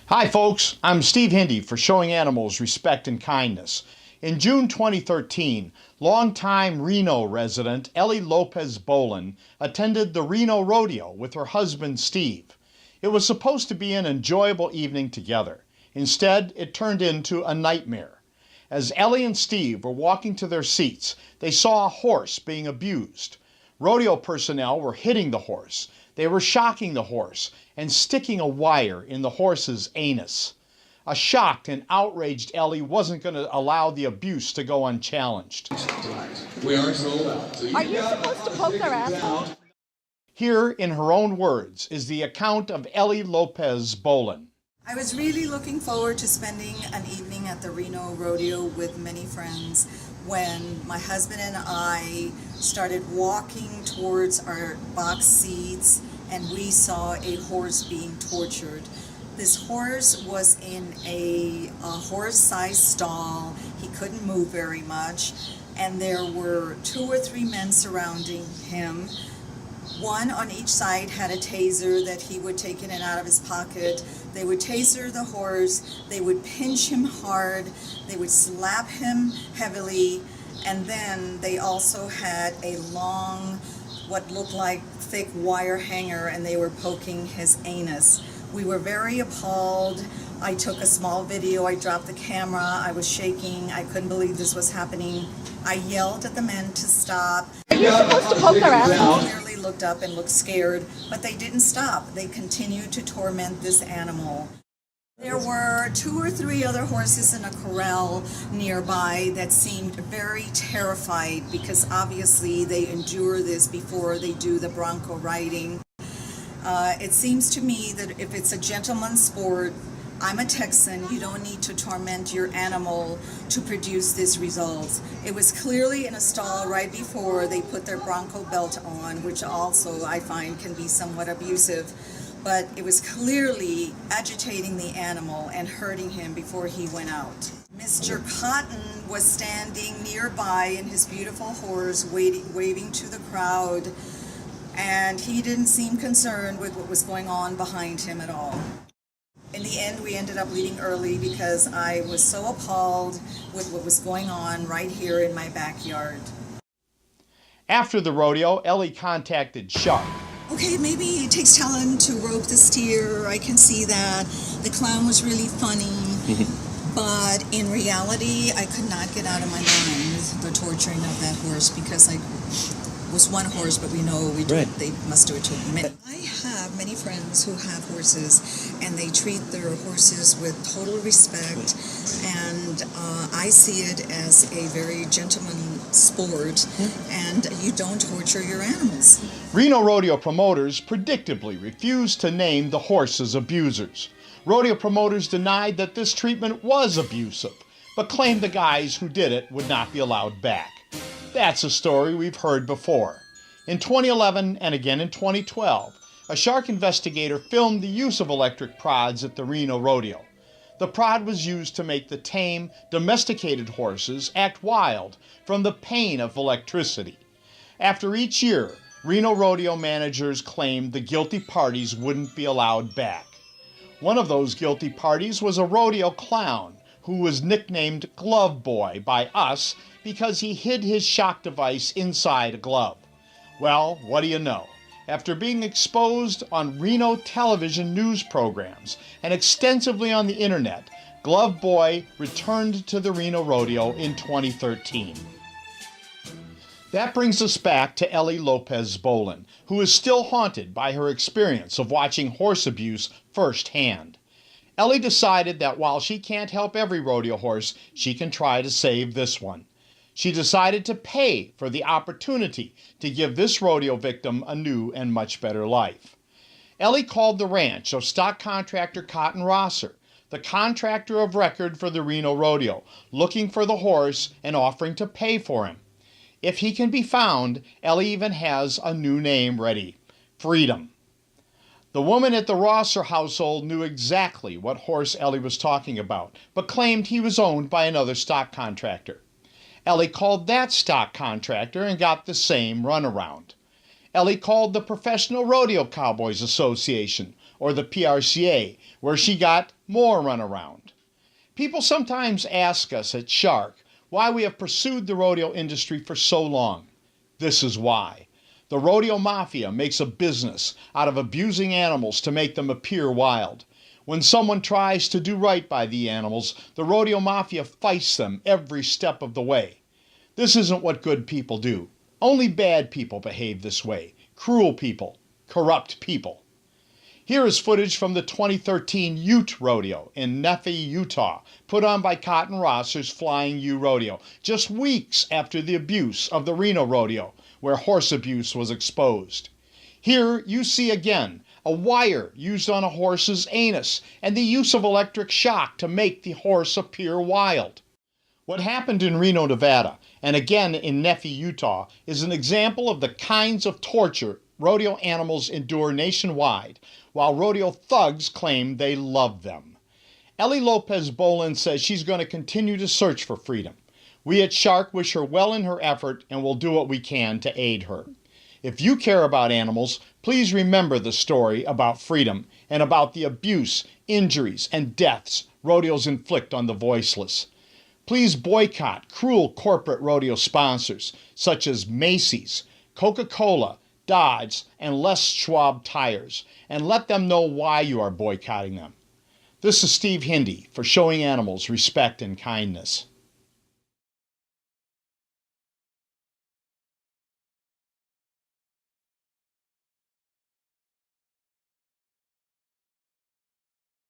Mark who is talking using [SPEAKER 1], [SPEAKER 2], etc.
[SPEAKER 1] Hi folks, I'm Steve Hindy for Showing Animals Respect and Kindness. In June 2013, longtime Reno resident Ellie Lopez Bolin attended the Reno Rodeo with her husband Steve. It was supposed to be an enjoyable evening together. Instead, it turned into a nightmare. As Ellie and Steve were walking to their seats, they saw a horse being abused. Rodeo personnel were hitting the horse. They were shocking the horse and sticking a wire in the horse's anus. A shocked and outraged Ellie wasn't going to allow the abuse to go unchallenged.
[SPEAKER 2] We are sold out.
[SPEAKER 3] Are you supposed to poke their asshole?
[SPEAKER 1] Here, in her own words, is the account of Ellie Lopez Bolin.
[SPEAKER 4] I was really looking forward to spending an evening at the Reno Rodeo with many friends when my husband and I started walking towards our box seats and we saw a horse being tortured. This horse was in a horse-sized stall. He couldn't move very much, and there were 2 or 3 men surrounding him. One on each side had a taser that he would take in and out of his pocket. They would taser the horse, they would pinch him hard, they would slap him heavily, and then they also had a long, what looked like thick wire hanger, and they were poking his anus. We were very appalled. I took a small video, I dropped the camera, I was shaking, I couldn't believe this was happening. I yelled at the men to stop.
[SPEAKER 3] Are you supposed to poke their asshole?
[SPEAKER 4] They clearly looked up and looked scared, but they didn't stop. They continued to torment this animal. There were 2 or 3 other horses in a corral nearby that seemed very terrified because obviously they endure this before they do the bronco riding. It seems to me that if it's a gentleman's sport, I'm a Texan, you don't need to torment your animal to produce this result. It was clearly in a stall right before they put their bronco belt on, which also I find can be somewhat abusive. But it was clearly agitating the animal and hurting him before he went out. Mr. Cotton was standing nearby in his beautiful horse, waving to the crowd, and he didn't seem concerned with what was going on behind him at all. In the end, we ended up leaving early because I was so appalled with what was going on right here in my backyard.
[SPEAKER 1] After the rodeo, Ellie contacted Shark.
[SPEAKER 4] Okay, maybe it takes talent to rope the steer. I can see that. The clown was really funny. But in reality, I could not get out of my mind the torturing of that horse because it was one horse, but we know they must do it to many. I have many friends who have horses, and they treat their horses with total respect, and I see it as a very gentleman sport, and you don't torture your animals.
[SPEAKER 1] Reno rodeo promoters predictably refused to name the horses abusers. Rodeo promoters denied that this treatment was abusive, but claimed the guys who did it would not be allowed back. That's a story we've heard before. In 2011 and again in 2012, a shark investigator filmed the use of electric prods at the Reno Rodeo. The prod was used to make the tame, domesticated horses act wild from the pain of electricity. After each year, Reno Rodeo managers claimed the guilty parties wouldn't be allowed back. One of those guilty parties was a rodeo clown who was nicknamed Glove Boy by us because he hid his shock device inside a glove. Well, what do you know? After being exposed on Reno television news programs and extensively on the internet, Glove Boy returned to the Reno Rodeo in 2013. That brings us back to Ellie Lopez Bolin, who is still haunted by her experience of watching horse abuse firsthand. Ellie decided that while she can't help every rodeo horse, she can try to save this one. She decided to pay for the opportunity to give this rodeo victim a new and much better life. Ellie called the ranch of stock contractor Cotton Rosser, the contractor of record for the Reno Rodeo, looking for the horse and offering to pay for him. If he can be found, Ellie even has a new name ready: Freedom. The woman at the Rosser household knew exactly what horse Ellie was talking about, but claimed he was owned by another stock contractor. Ellie called that stock contractor and got the same runaround. Ellie called the Professional Rodeo Cowboys Association, or the PRCA, where she got more runaround. People sometimes ask us at Shark why we have pursued the rodeo industry for so long. This is why. The rodeo mafia makes a business out of abusing animals to make them appear wild. When someone tries to do right by the animals, the rodeo mafia fights them every step of the way. This isn't what good people do. Only bad people behave this way. Cruel people, corrupt people. Here is footage from the 2013 Ute Rodeo in Nephi, Utah, put on by Cotton Rosser's Flying U Rodeo, just weeks after the abuse of the Reno Rodeo, where horse abuse was exposed. Here you see again a wire used on a horse's anus and the use of electric shock to make the horse appear wild. What happened in Reno, Nevada, and again in Nephi, Utah, is an example of the kinds of torture rodeo animals endure nationwide, while rodeo thugs claim they love them. Ellie Lopez Bolin says she's going to continue to search for freedom. We at Shark wish her well in her effort and will do what we can to aid her. If you care about animals, please remember the story about freedom and about the abuse, injuries, and deaths rodeos inflict on the voiceless. Please boycott cruel corporate rodeo sponsors such as Macy's, Coca-Cola, Dodge, and Les Schwab Tires, and let them know why you are boycotting them. This is Steve Hindy for Showing Animals Respect and Kindness.